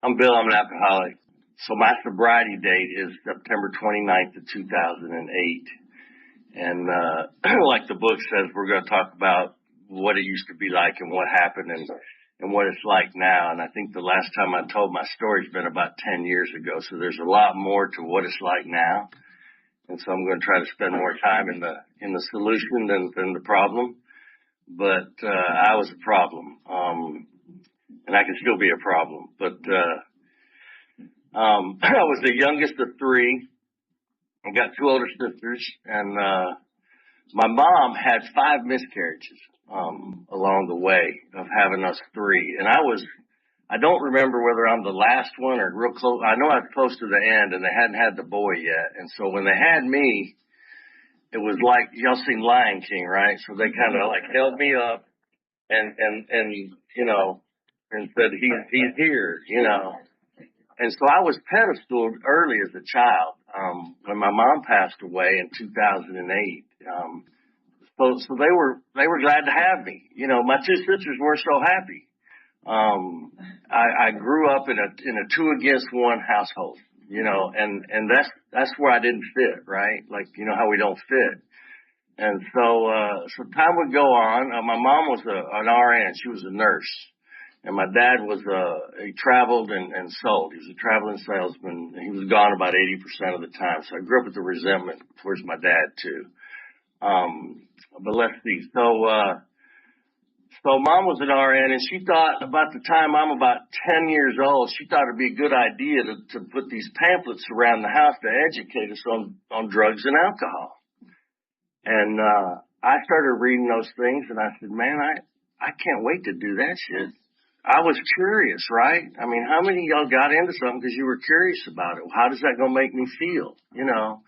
I'm Bill. I'm an alcoholic. So my sobriety date is September 29th of 2008. And, like the book says, we're going to talk about what it used to be like and what happened and what it's like now. And I think the last time I told my story's been about 10 years ago. So there's a lot more to what it's like now. And so I'm going to try to spend more time in the solution than the problem. But, I was a problem. And I can still be a problem, but, I was the youngest of three. I got two older sisters, and, my mom had 5 miscarriages, along the way of having us three. And I don't remember whether I'm the last one or real close. I know I was close to the end and they hadn't had the boy yet. And so when they had me, it was like, y'all seen Lion King, right? So they kind of like held me up and, you know, and said, he's here, you know. And so I was pedestaled early as a child, when my mom passed away in 2008. So they were glad to have me. You know, my two sisters weren't so happy. I grew up in a 2-against-1 household, you know, and that's where I didn't fit, right? Like, you know how we don't fit. And so time would go on. My mom was an RN. She was a nurse. And my dad he traveled and sold. He was a traveling salesman. He was gone about 80% of the time. So I grew up with a resentment towards my dad too. But let's see. So mom was an RN, and she thought about the time I'm about 10 years old, she thought it'd be a good idea to put these pamphlets around the house to educate us on drugs and alcohol. And, I started reading those things and I said, man, I can't wait to do that shit. I was curious, right? I mean, how many of y'all got into something because you were curious about it? How does that gonna make me feel? You know?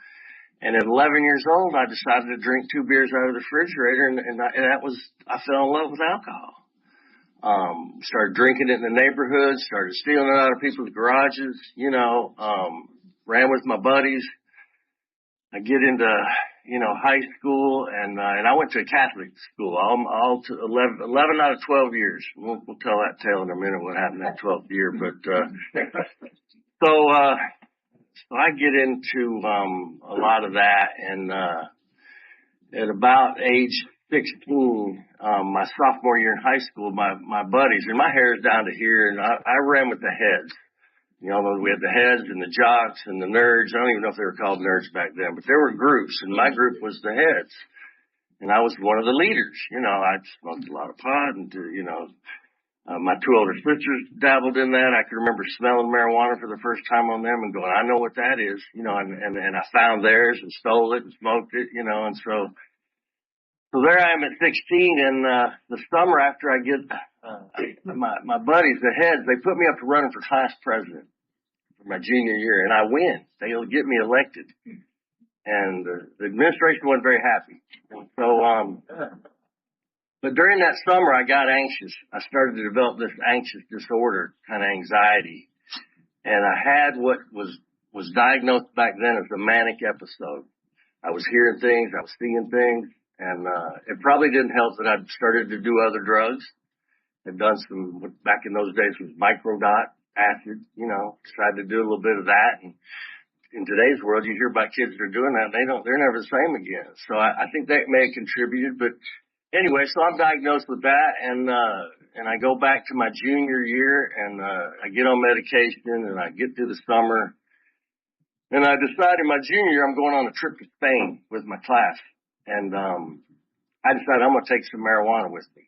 And at 11 years old, I decided to drink 2 beers out of the refrigerator, and I fell in love with alcohol. Started drinking it in the neighborhood, started stealing it out of people's garages, you know, ran with my buddies. I get into, you know, high school, and I went to a Catholic school, all to 11 out of 12 years. We'll tell that tale in a minute, what happened that 12th year, but, so I get into, a lot of that, and, at about age 16, my sophomore year in high school, my buddies, and my hair is down to here, and I ran with the heads. You know, we had the heads and the jocks and the nerds. I don't even know if they were called nerds back then, but there were groups, and my group was the heads. And I was one of the leaders. You know, I smoked a lot of pot, and, you know, my two older sisters dabbled in that. I can remember smelling marijuana for the first time on them and going, I know what that is, you know, and I found theirs and stole it and smoked it, you know, and so there I am at 16, and, the summer after I get, my buddies, the heads, they put me up to running for class president for my junior year, and I win. They'll get me elected. And the administration wasn't very happy. And so, but during that summer, I got anxious. I started to develop this anxious disorder, kind of anxiety. And I had what was diagnosed back then as a manic episode. I was hearing things, I was seeing things, and it probably didn't help that I'd started to do other drugs. I'd done some, back in those days, was microdot acid, you know, tried to do a little bit of that. And in today's world, you hear about kids that are doing that, they're never the same again. So I think that may have contributed, but anyway, so I'm diagnosed with that, and I go back to my junior year, and I get on medication, and I get through the summer, and I decided my junior year I'm going on a trip to Spain with my class, and I decided I'm going to take some marijuana with me,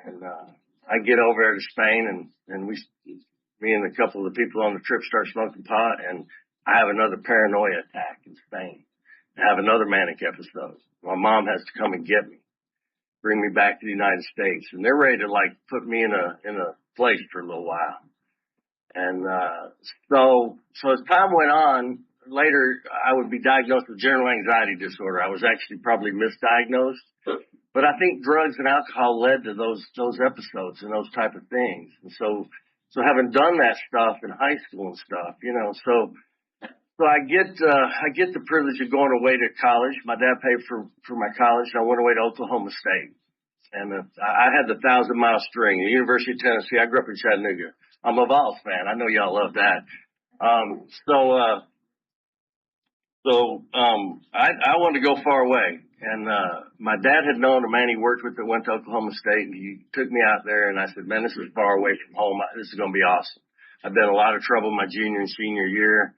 and I get over there to Spain, and me and a couple of the people on the trip start smoking pot, and I have another paranoia attack in Spain. I have another manic episode. My mom has to come and get me, bring me back to the United States, and they're ready to like put me in a place for a little while. And so as time went on, later I would be diagnosed with general anxiety disorder. I was actually probably misdiagnosed, but I think drugs and alcohol led to those episodes and those type of things. And so having done that stuff in high school and stuff, you know, so I get the privilege of going away to college. My dad paid for my college, and I went away to Oklahoma State. And I had the 1,000-mile string, the University of Tennessee. I grew up in Chattanooga. I'm a Vols fan. I know y'all love that. Um, so, uh, I wanted to go far away. And, my dad had known a man he worked with that went to Oklahoma State, and he took me out there, and I said, man, this is far away from home. This is going to be awesome. I've been in a lot of trouble my junior and senior year.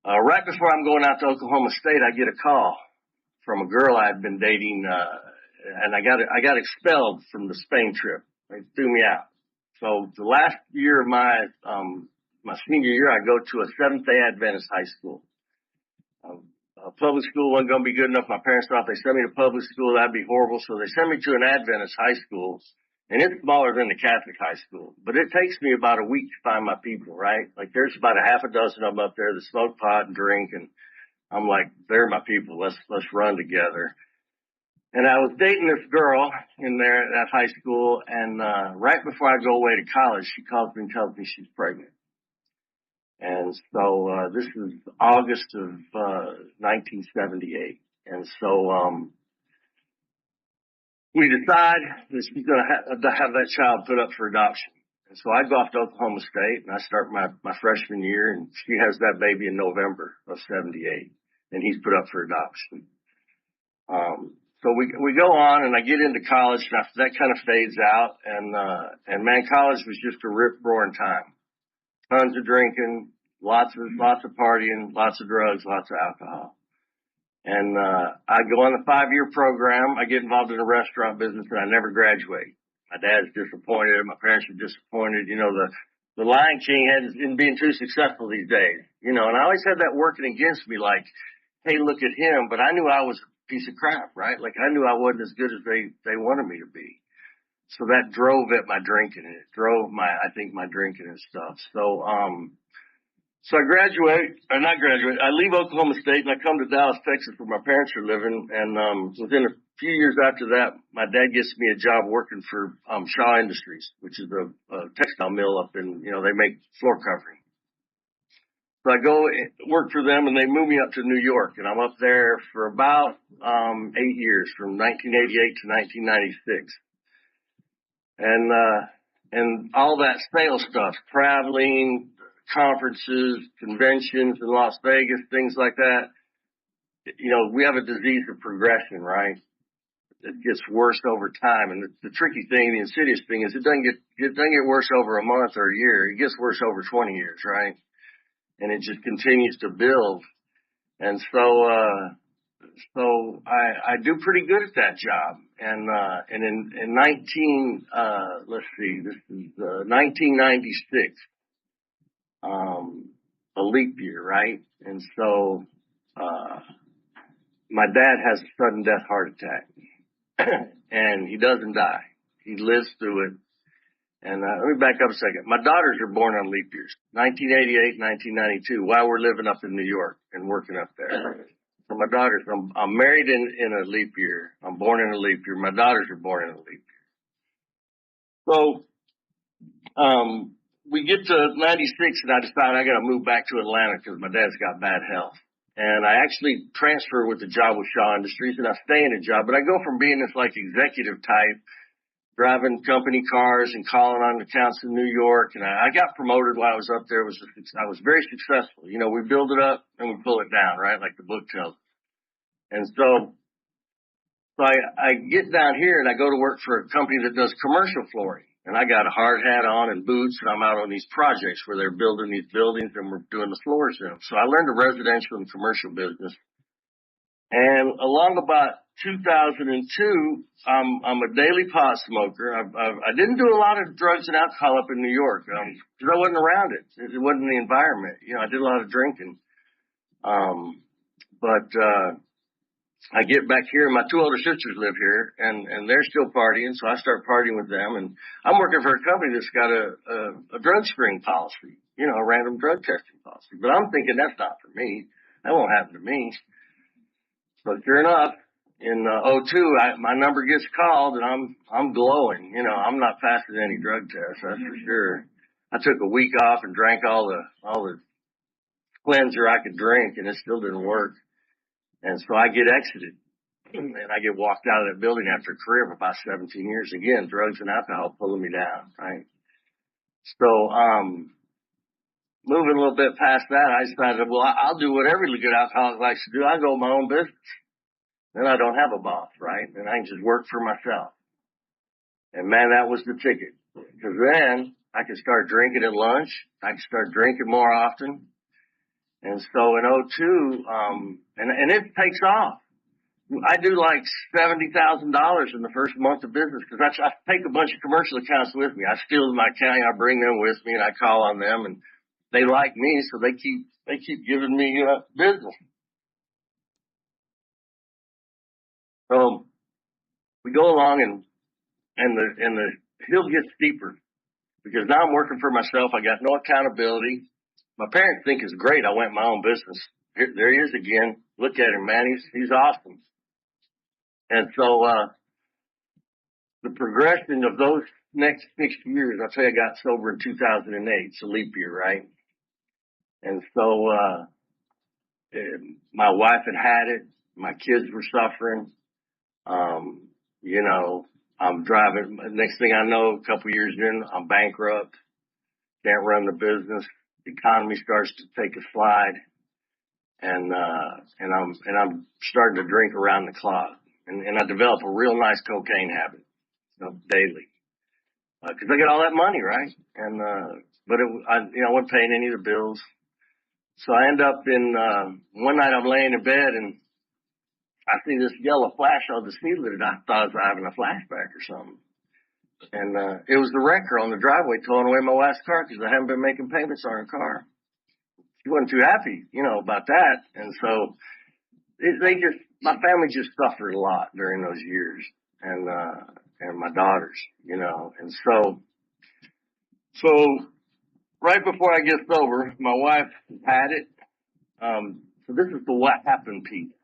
Right before I'm going out to Oklahoma State, I get a call from a girl I'd been dating, and I got expelled from the Spain trip. They threw me out. So the last year of my senior year, I go to a Seventh-day Adventist high school. Public school wasn't going to be good enough. My parents thought they sent me to public school. That'd be horrible. So they sent me to an Adventist high school, and it's smaller than the Catholic high school. But it takes me about a week to find my people, right? Like there's about a half a dozen of them up there that smoke pot and drink, and I'm like, they're my people. Let's run together. And I was dating this girl in there at that high school, and right before I go away to college, she calls me and tells me she's pregnant. And so this is August of 1978. And so we decide that she's going to have that child put up for adoption. And so I go off to Oklahoma State, and I start my freshman year, and she has that baby in November of 78, and he's put up for adoption. So we go on, and I get into college, and that kind of fades out, and man, college was just a rip-roaring time. Tons of drinking, lots of partying, lots of drugs, lots of alcohol. And I go on the 5-year program. I get involved in the restaurant business, and I never graduate. My dad's disappointed. My parents are disappointed. You know, the Lion King isn't being too successful these days. You know, and I always had that working against me, like, hey, look at him. But I knew I was a piece of crap, right? Like I knew I wasn't as good as they wanted me to be. So that drove at my drinking, and it drove my drinking and stuff. So I I leave Oklahoma State, and I come to Dallas, Texas, where my parents are living. And within a few years after that, my dad gets me a job working for Shaw Industries, which is a textile mill up in, you know, they make floor covering. So I go work for them, and they move me up to New York, and I'm up there for about 8 years, from 1988 to 1996. And all that sales stuff, traveling, conferences, conventions in Las Vegas, things like that. You know, we have a disease of progression, right? It gets worse over time. And the tricky thing, the insidious thing is it doesn't get worse over a month or a year. It gets worse over 20 years, right? And it just continues to build. And so I do pretty good at that job. And in 1996, a leap year, right? And so, my dad has a sudden death heart attack and he doesn't die. He lives through it. And, let me back up a second. My daughters are born on leap years, 1988, 1992, while we're living up in New York and working up there. So my daughters, I'm married in a leap year. I'm born in a leap year. My daughters are born in a leap year. So, we get to 96, and I decide I got to move back to Atlanta because my dad's got bad health. And I actually transfer with the job with Shaw Industries, and I stay in a job. But I go from being this like executive type, driving company cars and calling on accounts in New York. And I got promoted while I was up there. I was very successful. You know, we build it up and we pull it down, right? Like the book tells. And so I get down here and I go to work for a company that does commercial flooring. And I got a hard hat on and boots, and I'm out on these projects where they're building these buildings and we're doing the floors in them. So I learned the residential and commercial business. And along about 2002, I'm a daily pot smoker. I didn't do a lot of drugs and alcohol up in New York, because I wasn't around it. It wasn't the environment. You know, I did a lot of drinking. But I get back here, and my 2 older sisters live here, and they're still partying, so I start partying with them. And I'm working for a company that's got a drug screening policy, you know, a random drug testing policy. But I'm thinking that's not for me. That won't happen to me. So sure enough, in '02, my number gets called, and I'm glowing. You know, I'm not passing any drug tests, that's for sure. I took a week off and drank all the cleanser I could drink, and it still didn't work. And so I get exited, and I get walked out of that building after a career of about 17 years. Again, drugs and alcohol pulling me down, right? So, moving a little bit past that, I decided, well, I'll do what every good alcoholic likes to do. I'll go my own business. Then I don't have a boss, right? And I can just work for myself. And man, that was the ticket. Because then I could start drinking at lunch. I could start drinking more often. And so in '02, and it takes off. I do like $70,000 in the first month of business because I take a bunch of commercial accounts with me. I steal my account, I bring them with me, and I call on them, and they like me, so they keep giving me business. So we go along, and the hill gets steeper because now I'm working for myself. I got no accountability. My parents think it's great. I went my own business. There he is again. Look at him, man. He's awesome. And so, the progression of those next 6 years, I'll tell you, I got sober in 2008. It's a leap year, right? And so, my wife had it. My kids were suffering. You know, I'm driving. Next thing I know, a couple years in, I'm bankrupt. Can't run the business. The economy starts to take a slide. And I'm starting to drink around the clock. And I develop a real nice cocaine habit, daily. Cause I get all that money, right? And, but I wasn't paying any of the bills. So I end up one night I'm laying in bed and I see this yellow flash on the ceiling and I thought I was having a flashback or something. And, it was the wrecker on the driveway towing away my wife's car cause I haven't been making payments on her car. She wasn't too happy, about that. And so my family just suffered a lot during those years and my daughters, and so right before I get sober, my wife had it. So this is the what happened piece.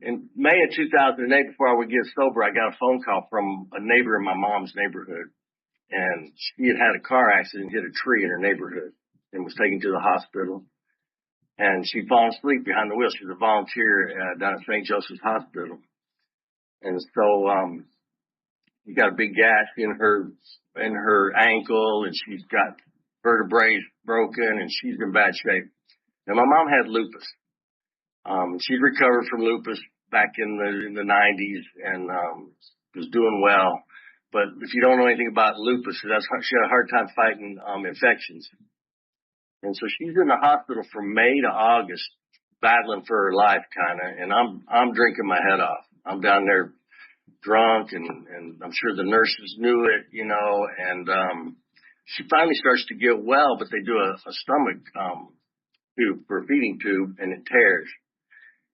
In May of 2008, before I would get sober, I got a phone call from a neighbor in my mom's neighborhood, and she had a car accident, hit a tree in her neighborhood and was taken to the hospital. And she'd fallen asleep behind the wheel. She's a volunteer down at St. Joseph's Hospital. And so, she got a big gash in her ankle and she's got vertebrae broken and she's in bad shape. Now my mom had lupus. She'd recovered from lupus back in the 90s and, was doing well. But if you don't know anything about lupus, she had a hard time fighting, infections. And so she's in the hospital from May to August, battling for her life, kinda, and I'm drinking my head off. I'm down there drunk and I'm sure the nurses knew it, and, she finally starts to get well, but they do a stomach, tube for a feeding tube and it tears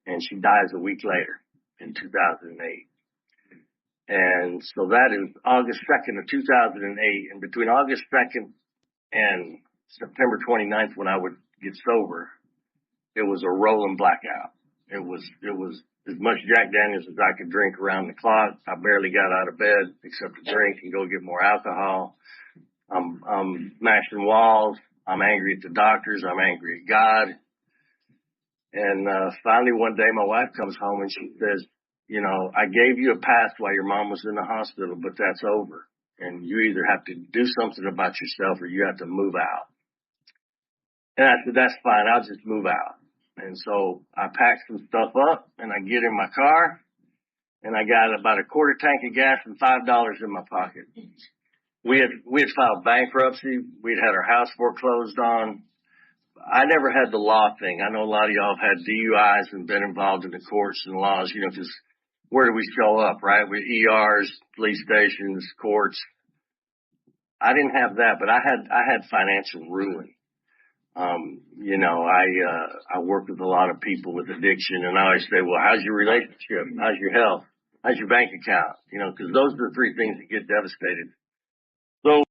and she dies a week later in 2008. And so that is August 2nd of 2008, and between August 2nd and September 29th, when I would get sober, it was a rolling blackout. It was as much Jack Daniels as I could drink around the clock. I barely got out of bed except to drink and go get more alcohol. I'm smashing walls. I'm angry at the doctors. I'm angry at God. And, finally one day my wife comes home and she says, I gave you a pass while your mom was in the hospital, but that's over. And you either have to do something about yourself or you have to move out. And I said, that's fine. I'll just move out. And so I packed some stuff up and I get in my car and I got about a quarter tank of gas and $5 in my pocket. We had filed bankruptcy. We'd had our house foreclosed on. I never had the law thing. I know a lot of y'all have had DUIs and been involved in the courts and laws, cause where do we show up, right? With ERs, police stations, courts. I didn't have that, but I had financial ruin. I work with a lot of people with addiction and I always say, well, how's your relationship? How's your health? How's your bank account? Cause those are the three things that get devastated. So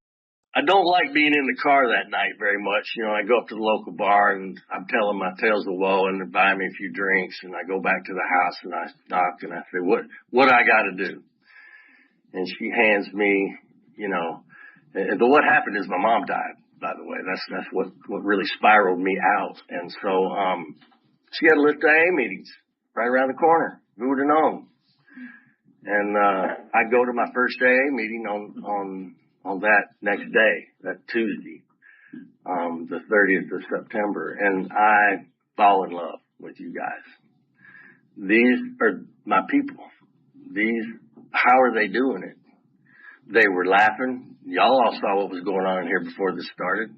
I don't like being in the car that night very much. I go up to the local bar and I'm telling my tales of woe and they buy me a few drinks and I go back to the house and I knock and I say, what I gotta do? And she hands me, but what happened is my mom died. By the way, that's what really spiraled me out. And so, she had a list of AA meetings right around the corner. Who would have known? And, I go to my first AA meeting on on that next day, that Tuesday, the 30th of September, and I fall in love with you guys. These are my people. How are they doing it? They were laughing. Y'all all saw what was going on in here before this started.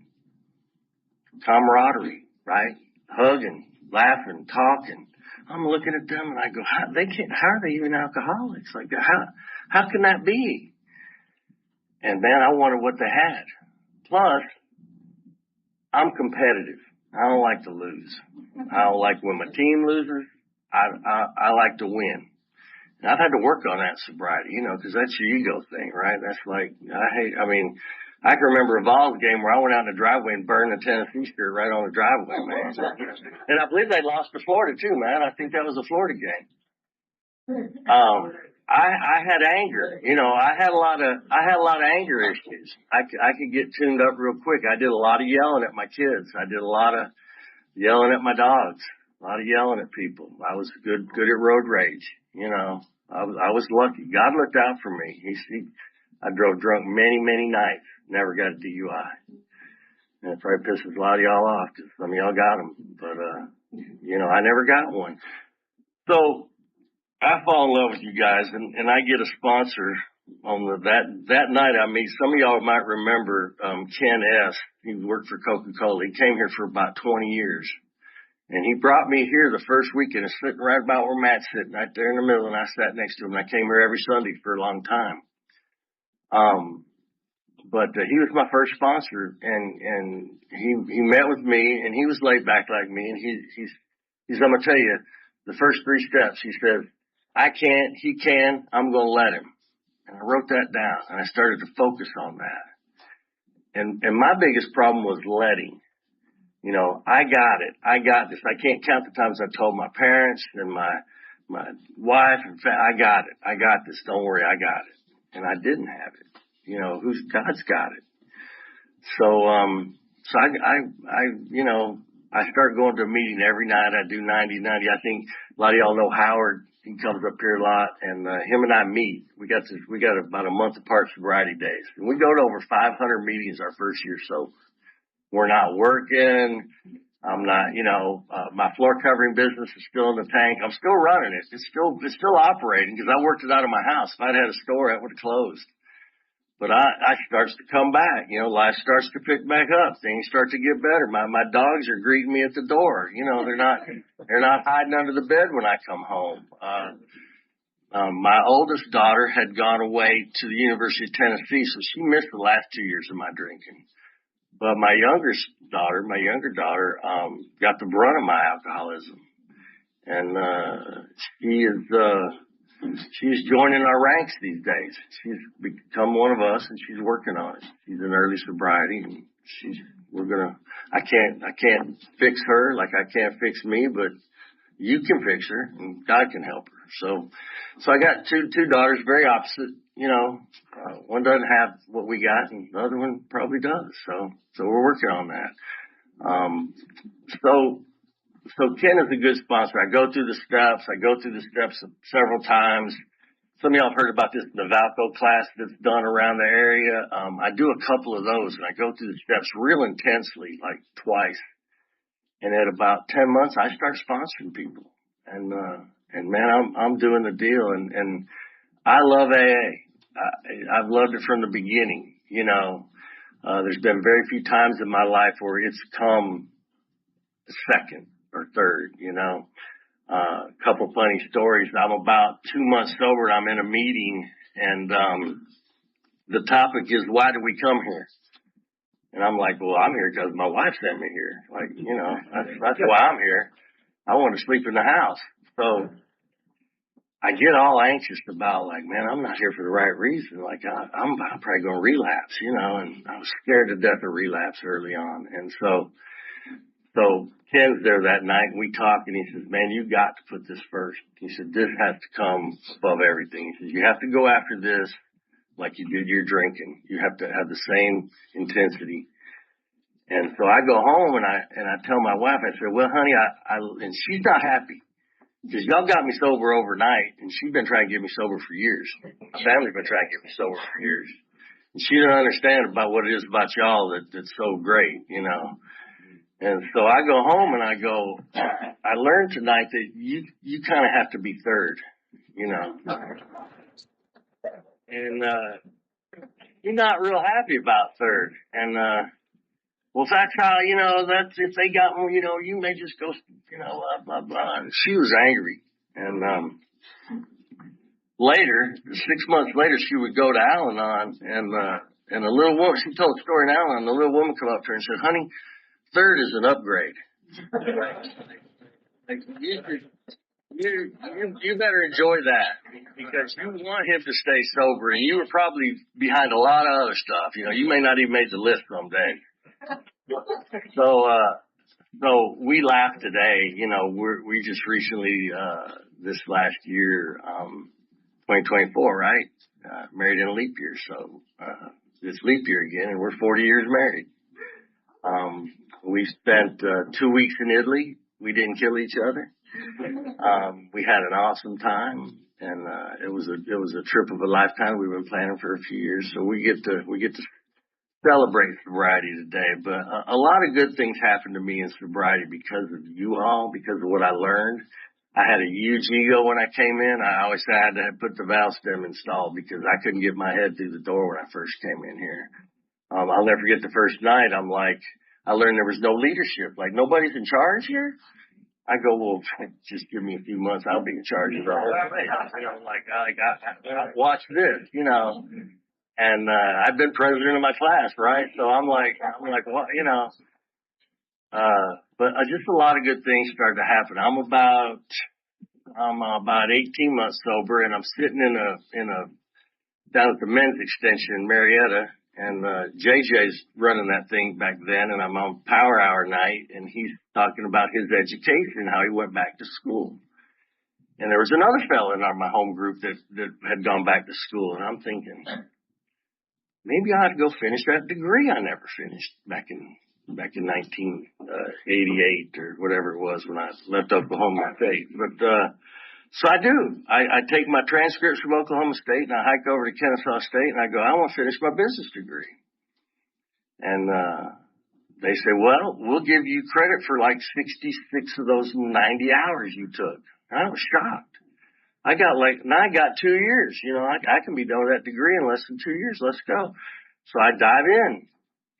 Camaraderie, right? Hugging, laughing, talking. I'm looking at them and I go, how are they even alcoholics? Like, how can that be? And man, I wondered what they had. Plus, I'm competitive. I don't like to lose. I don't like when my team loses. I like to win. And I've had to work on that sobriety, because that's your ego thing, right? That's like, I can remember a Vols game where I went out in the driveway and burned the Tennessee shirt right on the driveway, man. And I believe they lost to Florida too, man. I think that was a Florida game. I had anger, I had a lot of anger issues. I could get tuned up real quick. I did a lot of yelling at my kids. I did a lot of yelling at my dogs, a lot of yelling at people. I was good at road rage, I was lucky. God looked out for me. I drove drunk many, many nights. Never got a DUI. And it probably pisses a lot of y'all off because some of y'all got them. But, I never got one. So I fall in love with you guys and I get a sponsor on that night I meet. Some of y'all might remember, Ken S. He worked for Coca-Cola. He came here for about 20 years. And he brought me here the first weekend, sitting right about where Matt's sitting, right there in the middle, and I sat next to him. I came here every Sunday for a long time. But he was my first sponsor, and he met with me, and he was laid back like me, and he's I'm gonna tell you, the first 3 steps, he said, I can't, he can, I'm gonna let him. And I wrote that down, and I started to focus on that. And my biggest problem was letting. I got it. I got this. I can't count the times I told my parents and my wife and I got it. I got this. Don't worry. I got it. And I didn't have it. God's got it. So I start going to a meeting every night. I do 90. I think a lot of y'all know Howard. He comes up here a lot and, him and I meet. We got about a month apart sobriety days. And we go to over 500 meetings our first year. So we're not working. I'm not, my floor covering business is still in the tank. I'm still running it. It's still operating because I worked it out of my house. If I'd had a store, it would have closed. But I starts to come back. Life starts to pick back up. Things start to get better. My dogs are greeting me at the door. They're not hiding under the bed when I come home. My oldest daughter had gone away to the University of Tennessee, so she missed the last 2 years of my drinking. But my younger daughter, got the brunt of my alcoholism. And, she's joining our ranks these days. She's become one of us and she's working on it. She's in early sobriety and I can't fix her like I can't fix me, but you can fix her and God can help her. So I got two daughters, very opposite. One doesn't have what we got and the other one probably does. So we're working on that. So Ken is a good sponsor. I go through the steps several times. Some of y'all have heard about this Navalco class that's done around the area. I do a couple of those and I go through the steps real intensely, like twice. And at about 10 months, I start sponsoring people. And man, I'm doing the deal and I love AA. I've loved it from the beginning. There's been very few times in my life where it's come second or third, a couple funny stories. I'm about 2 months sober. I'm in a meeting and, the topic is, why do we come here? And I'm like, well, I'm here because my wife sent me here. Like, that's why I'm here. I want to sleep in the house. So I get all anxious about like, man, I'm not here for the right reason. Like I'm probably going to relapse, and I was scared to death of relapse early on. And so Ken's there that night and we talk and he says, man, you got to put this first. He said, this has to come above everything. He says, you have to go after this like you did your drinking. You have to have the same intensity. And so I go home and I tell my wife, I said, well, honey, and she's not happy. Because y'all got me sober overnight, and she's been trying to get me sober for years. My family's been trying to get me sober for years. She didn't understand about what it is about y'all that's so great, you know. And so I go home and I go, I learned tonight that you kind of have to be third, you know. And, you're not real happy about third. And, well, that's how, you know, that's, if they got one, you know, you may just go, you know, blah, blah, blah. And she was angry. And, later, 6 months later, she would go to Al-Anon and a little woman, she told a story in Al-Anon, the little woman come up to her and said, honey, third is an upgrade. Like, you better enjoy that because you want him to stay sober and you were probably behind a lot of other stuff. You know, you may not even make the list someday. So we laugh today, you know, we just recently, this last year, 2024, right? Married in a leap year. So, it's leap year again and we're 40 years married. We spent, 2 weeks in Italy. We didn't kill each other. We had an awesome time and, it was a trip of a lifetime. We've been planning for a few years. So we get to celebrate sobriety today, but a lot of good things happened to me in sobriety because of you all, because of what I learned. I had a huge ego when I came in. I always said I had to put the valve stem installed because I couldn't get my head through the door when I first came in here. I'll never forget the first night. I'm like, I learned there was no leadership. Like nobody's in charge here. I go, well, just give me a few months. I'll be in charge of the whole place. You know, like, I watch this, you know. And, I've been president of my class, right? So I'm like, what, you know, but just a lot of good things started to happen. I'm about 18 months sober and I'm sitting down at the men's extension in Marietta and, JJ's running that thing back then and I'm on Power Hour night and he's talking about his education, how he went back to school. And there was another fella in my home group that had gone back to school and I'm thinking, maybe I ought to go finish that degree I never finished back in 1988 or whatever it was when I left Oklahoma State. But so I do. I take my transcripts from Oklahoma State and I hike over to Kennesaw State and I go, I want to finish my business degree. And they say, well, we'll give you credit for like 66 of those 90 hours you took. And I was shocked. I got 2 years, you know, I can be done with that degree in less than 2 years. Let's go. So I dive in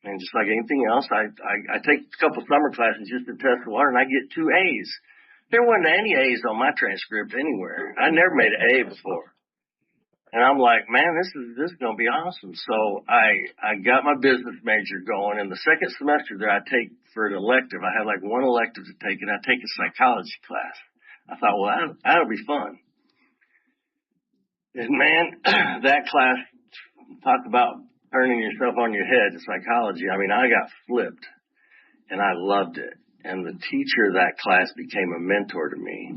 and just like anything else, I take a couple summer classes just to test the water and I get 2 A's. There wasn't any A's on my transcript anywhere. I never made an A before. And I'm like, man, this is going to be awesome. So I got my business major going and the second semester that I take for an elective, I had like one elective to take and I take a psychology class. I thought, well, that'll be fun. And man, that class, talk about turning yourself on your head to psychology. I mean, I got flipped and I loved it. And the teacher of that class became a mentor to me.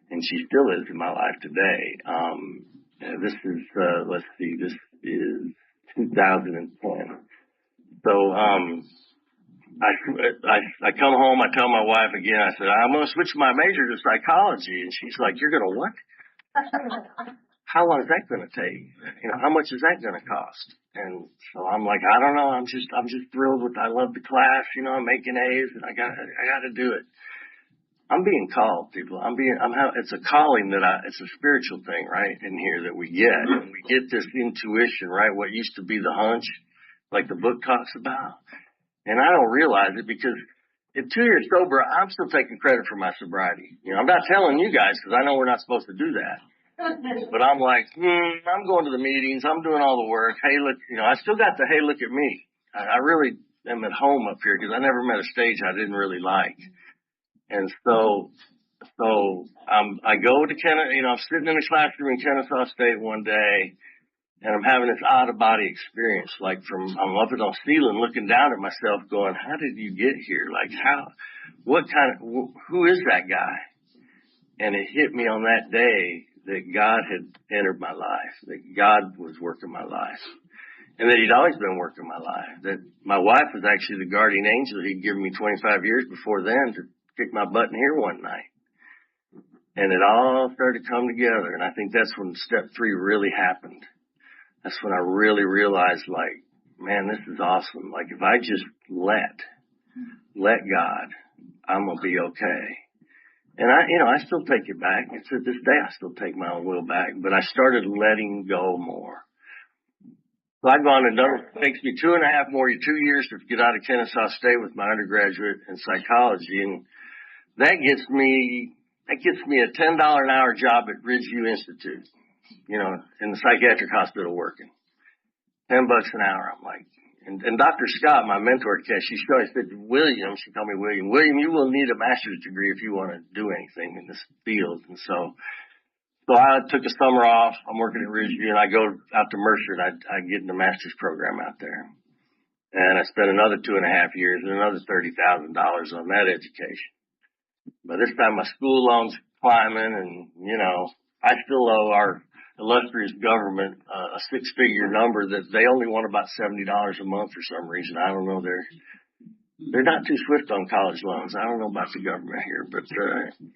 And she still is in my life today. This is 2010. So, I come home, I tell my wife again, I said, I'm going to switch my major to psychology. And she's like, you're going to what? How long is that going to take? You know, how much is that going to cost? And so I'm like, I don't know. I'm just thrilled I love the class. You know, I'm making A's and I got to do it. I'm being called, people. It's a calling it's a spiritual thing, right? In here that we get. And we get this intuition, right? What used to be the hunch, like the book talks about. And I don't realize it because in 2 years sober, I'm still taking credit for my sobriety. You know, I'm not telling you guys because I know we're not supposed to do that. But I'm like, I'm going to the meetings. I'm doing all the work. Hey, look, you know, I still got the, hey, look at me. I really am at home up here because I never met a stage I didn't really like. And so I go to I'm sitting in a classroom in Kennesaw State one day and I'm having this out of body experience, like I'm up in the ceiling looking down at myself going, how did you get here? Like who is that guy? And it hit me on that day that God had entered my life, that God was working my life, and that He'd always been working my life, that my wife was actually the guardian angel He'd given me 25 years before then to kick my butt in here one night. And it all started to come together, and I think that's when step 3 really happened. that's when I really realized, like, man, this is awesome. Like, if I just let God, I'm going to be okay. And I still take it back. It's to this day, I still take my own will back, but I started letting go more. So I've gone and done, it takes me 2.5 more, 2 years to get out of Kennesaw State with my undergraduate in psychology. And that gets me a $10 an hour job at Ridgeview Institute, in the psychiatric hospital working. $10 an hour. I'm like, and Dr. Scott, my mentor at Cash, she said, William, she called me William, you will need a master's degree if you want to do anything in this field. And so I took a summer off. I'm working at Ridgeview, and I go out to Mercer, and I get in the master's program out there. And I spent another 2.5 years and another $30,000 on that education. By this time, my school loan's climbing, and, I still owe our illustrious government a six-figure number that they only want about $70 a month for some reason. I don't know. They're not too swift on college loans. I don't know about the government here, but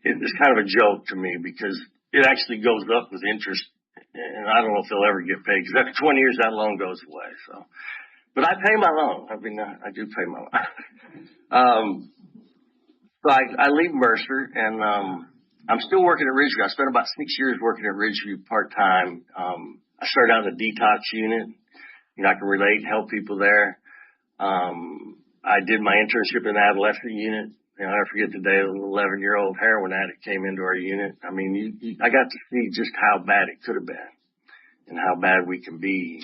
it's kind of a joke to me because it actually goes up with interest, and I don't know if they'll ever get paid because after 20 years that loan goes away. But I pay my loan. I do pay my loan. So I leave Mercer, and I'm still working at Ridgeview. I spent about 6 years working at Ridgeview part-time. I started out in the detox unit. I can relate, help people there. I did my internship in the adolescent unit. I never forget the day an 11-year-old heroin addict came into our unit. I mean, I got to see just how bad it could have been and how bad we can be.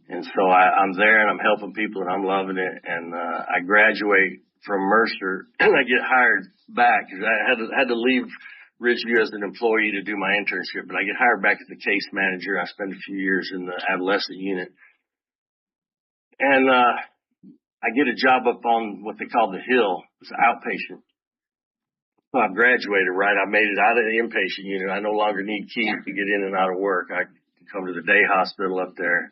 And so I'm there and I'm helping people and I'm loving it. And I graduate from Mercer and I get hired back because I had to leave Ridgeview as an employee to do my internship, but I get hired back as the case manager. I spent a few years in the adolescent unit. And I get a job up on what they call the Hill. It's an outpatient. So I graduated, right? I made it out of the inpatient unit. I no longer need keys to get in and out of work. I can come to the day hospital up there.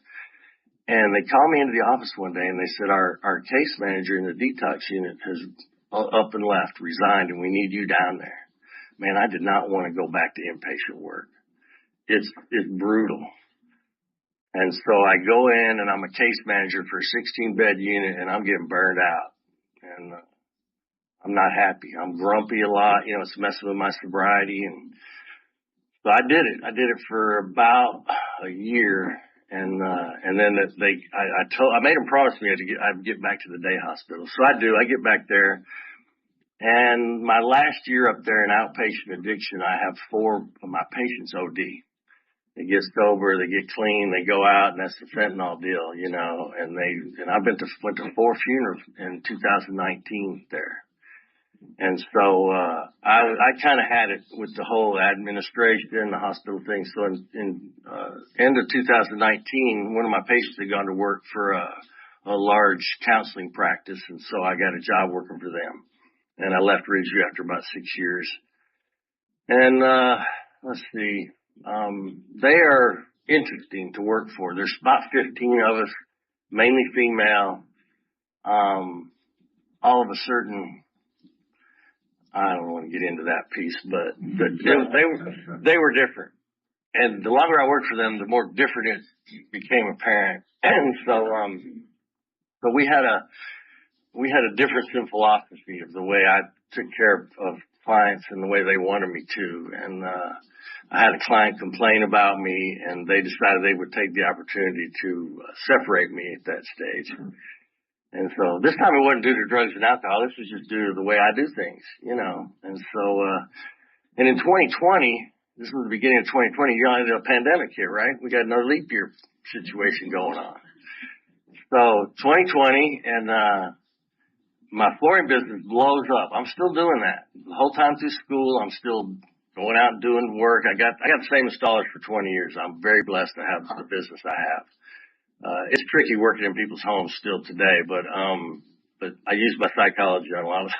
And they called me into the office one day and they said, our case manager in the detox unit has up and left, resigned, and we need you down there. Man, I did not want to go back to inpatient work. It's brutal. And so I go in and I'm a case manager for a 16-bed unit and I'm getting burned out. And I'm not happy. I'm grumpy a lot. It's messing with my sobriety. And so I did it. I did it for about a year. And then I made them promise me I'd get back to the day hospital. So I do. I get back there. And my last year up there in outpatient addiction, I have 4 of my patients OD. They get sober, they get clean, they go out, and that's the fentanyl deal, and I went to 4 funerals in 2019 there. And so, I kind of had it with the whole administration, the hospital thing. So in end of 2019, one of my patients had gone to work for a large counseling practice. And so I got a job working for them. And I left Ridgeview after about 6 years. And, let's see, they are interesting to work for. There's about 15 of us, mainly female, all of a certain, I don't want to get into that piece, but they were different. And the longer I worked for them, the more different it became apparent. And so we had a difference in philosophy of the way I took care of clients and the way they wanted me to. And I had a client complain about me, and they decided they would take the opportunity to separate me at that stage. And so this time it wasn't due to drugs and alcohol. This was just due to the way I do things, And so, and in 2020, this was the beginning of 2020, a pandemic here, right? We got another leap year situation going on. So 2020 and, my flooring business blows up. I'm still doing that. The whole time through school, I'm still going out and doing work. I got the same installers for 20 years. I'm very blessed to have the business I have. It's tricky working in people's homes still today, but I use my psychology on a lot of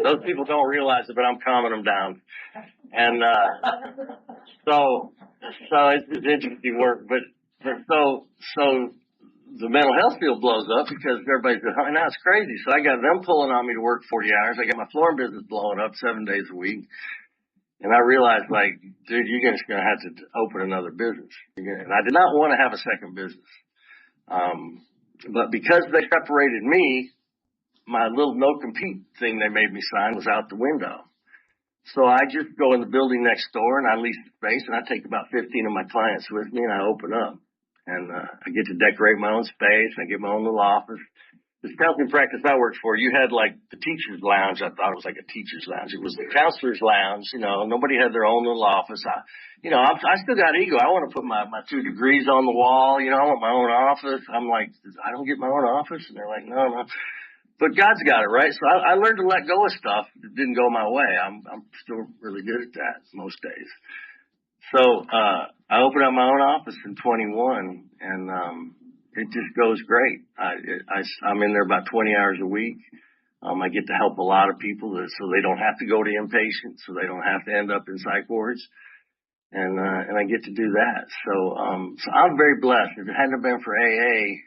those people don't realize it, but I'm calming them down. And, so it's interesting work, but so the mental health field blows up because everybody's going, oh, now it's crazy. So I got them pulling on me to work 40 hours. I got my flooring business blowing up 7 days a week. And I realized, like, dude, you're just going to have to open another business. And I did not want to have a second business. But because they separated me, my little no-compete thing they made me sign was out the window. So I just go in the building next door and I lease the space and I take about 15 of my clients with me and I open up. And I get to decorate my own space. I get my own little office. This counseling practice I worked for, you had like the teacher's lounge. I thought it was like a teacher's lounge. It was the counselor's lounge. You know, nobody had their own little office. I still got ego. I want to put my 2 degrees on the wall. You know, I want my own office. I'm like, I don't get my own office. And they're like, no. But God's got it, right? So I learned to let go of stuff that didn't go my way. I'm still really good at that most days. So, I opened up my own office in 21 and, it just goes great. I'm in there about 20 hours a week. I get to help a lot of people so they don't have to go to inpatient, so they don't have to end up in psych wards. And I get to do that. So I'm very blessed. If it hadn't been for AA,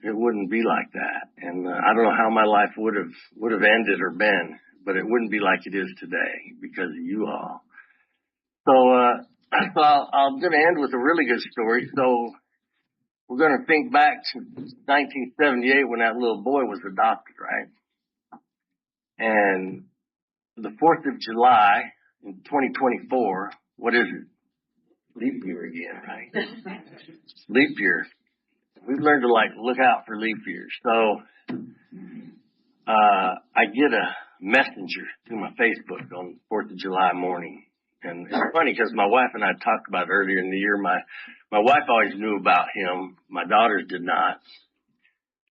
it wouldn't be like that. And I don't know how my life would have ended or been, but it wouldn't be like it is today because of you all. So, I'm going to end with a really good story. So we're going to think back to 1978 when that little boy was adopted, right? And the 4th of July in 2024, what is it? Leap year again, right? Leap year. We've learned to look out for leap years. So, I get a messenger through my Facebook on 4th of July morning. And it's funny because my wife and I talked about it earlier in the year. My wife always knew about him. My daughters did not.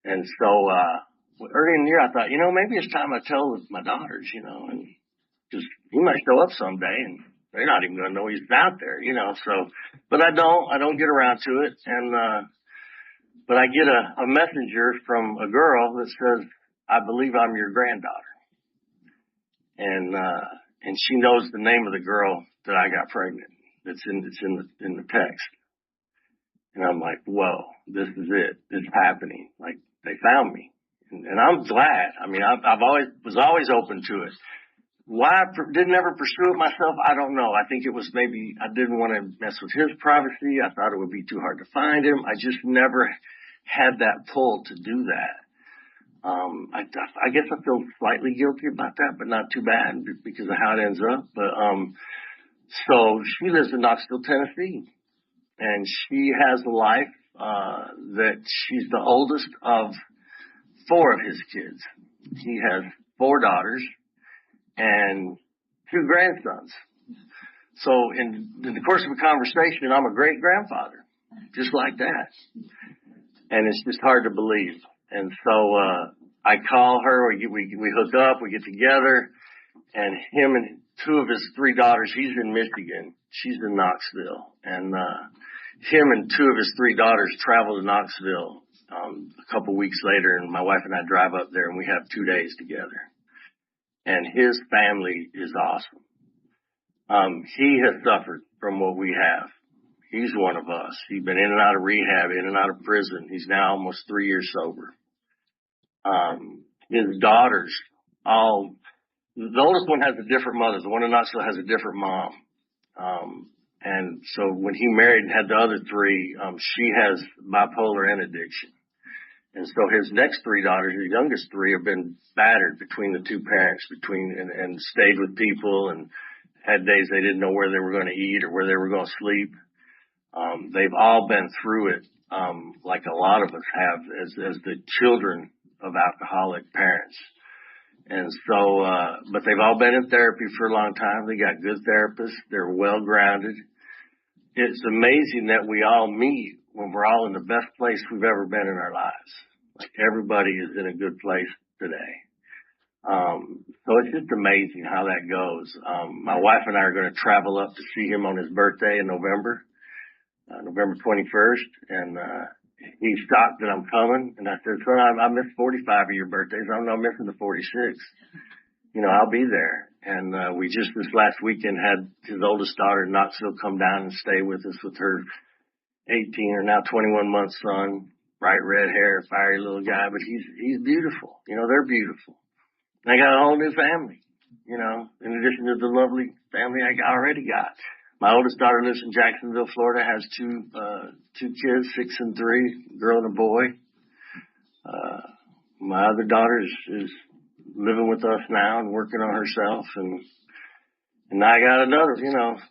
And so, early in the year I thought, maybe it's time I tell my daughters, and just he might show up someday and they're not even going to know he's out there, so, but I don't get around to it. And, but I get a messenger from a girl that says, I believe I'm your granddaughter. And she knows the name of the girl that I got pregnant. It's in the text. And I'm like, whoa, this is it. It's happening. Like they found me. And I'm glad. I mean, was always open to it. Why I didn't ever pursue it myself, I don't know. I think it was maybe I didn't want to mess with his privacy. I thought it would be too hard to find him. I just never had that pull to do that. I guess I feel slightly guilty about that, but not too bad because of how it ends up. But, so she lives in Knoxville, Tennessee, and she has a life, that she's the oldest of 4 of his kids. He has 4 daughters and 2 grandsons. So in the course of a conversation, I'm a great grandfather, just like that. And it's just hard to believe. And so, I call her, we hook up, we get together, and him and 2 of his 3 daughters, he's in Michigan, she's in Knoxville, and, him and 2 of his 3 daughters travel to Knoxville, a couple weeks later, and my wife and I drive up there and we have 2 days together. And his family is awesome. He has suffered from what we have. He's one of us. He's been in and out of rehab, in and out of prison. He's now almost 3 years sober. His daughters, the oldest one has a different mother. The one in Knoxville has a different mom. And so when he married and had the other 3, she has bipolar and addiction. And so his next 3 daughters, his youngest 3, have been battered between the 2 parents, and stayed with people and had days they didn't know where they were going to eat or where they were going to sleep. They've all been through it, like a lot of us have as the children of alcoholic parents. And so, but they've all been in therapy for a long time. They got good therapists. They're well grounded. It's amazing that we all meet when we're all in the best place we've ever been in our lives. Like everybody is in a good place today. So it's just amazing how that goes. My wife and I are going to travel up to see him on his birthday in November 21st. And, he's shocked that I'm coming. And I said, son, I missed 45 of your birthdays. I'm not missing the 46. I'll be there. And, we just this last weekend had his oldest daughter in Knoxville come down and stay with us with her 18 or now 21 month son, bright red hair, fiery little guy, but he's beautiful. They're beautiful. And I got a whole new family. you know, in addition to the lovely family I already got. My oldest daughter lives in Jacksonville, Florida, has two kids, 6 and 3, a girl and a boy. My other daughter is living with us now and working on herself, and I got another,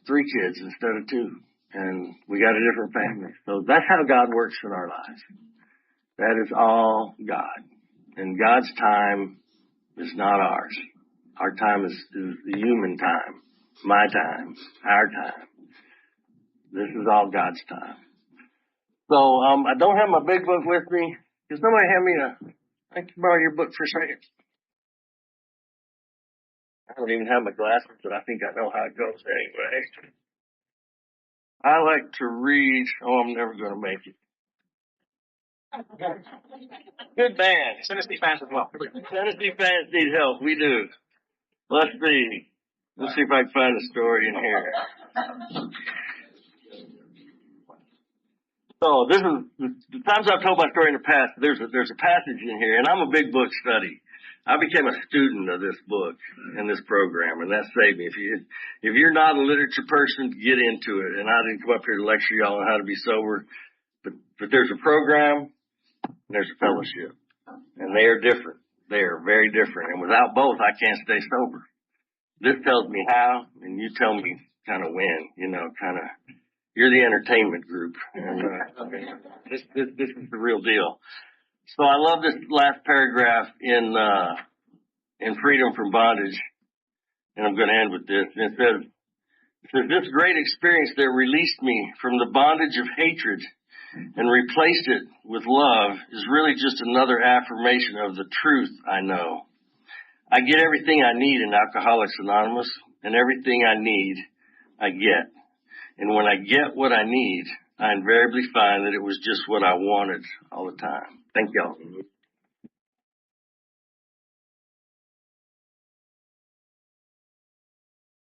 3 kids instead of 2, and we got a different family. So that's how God works in our lives. That is all God, and God's time is not ours. Our time is the human time, my time, our time. This is all God's time. So I don't have my big book with me. Can somebody hand me I can borrow your book for a second? I don't even have my glasses, but I think I know how it goes anyway. I like to read. Oh, I'm never going to make it. Good man. Tennessee fans as well. Tennessee fans need help. We do. Let's see. Let's see if I can find a story in here. So this is the times I've told my story in the past. There's a passage in here, and I'm a big book study. I became a student of this book and this program, and that saved me. If you're not a literature person, get into it. And I didn't come up here to lecture y'all on how to be sober, but there's a program and there's a fellowship, and they are different. They are very different, and without both, I can't stay sober. This tells me how, and you tell me kind of when. You're the entertainment group, and this is the real deal. So I love this last paragraph in Freedom from Bondage, and I'm going to end with this. And it says, this great experience that released me from the bondage of hatred and replaced it with love is really just another affirmation of the truth I know. I get everything I need in Alcoholics Anonymous, and everything I need, I get. And when I get what I need, I invariably find that it was just what I wanted all the time. Thank y'all.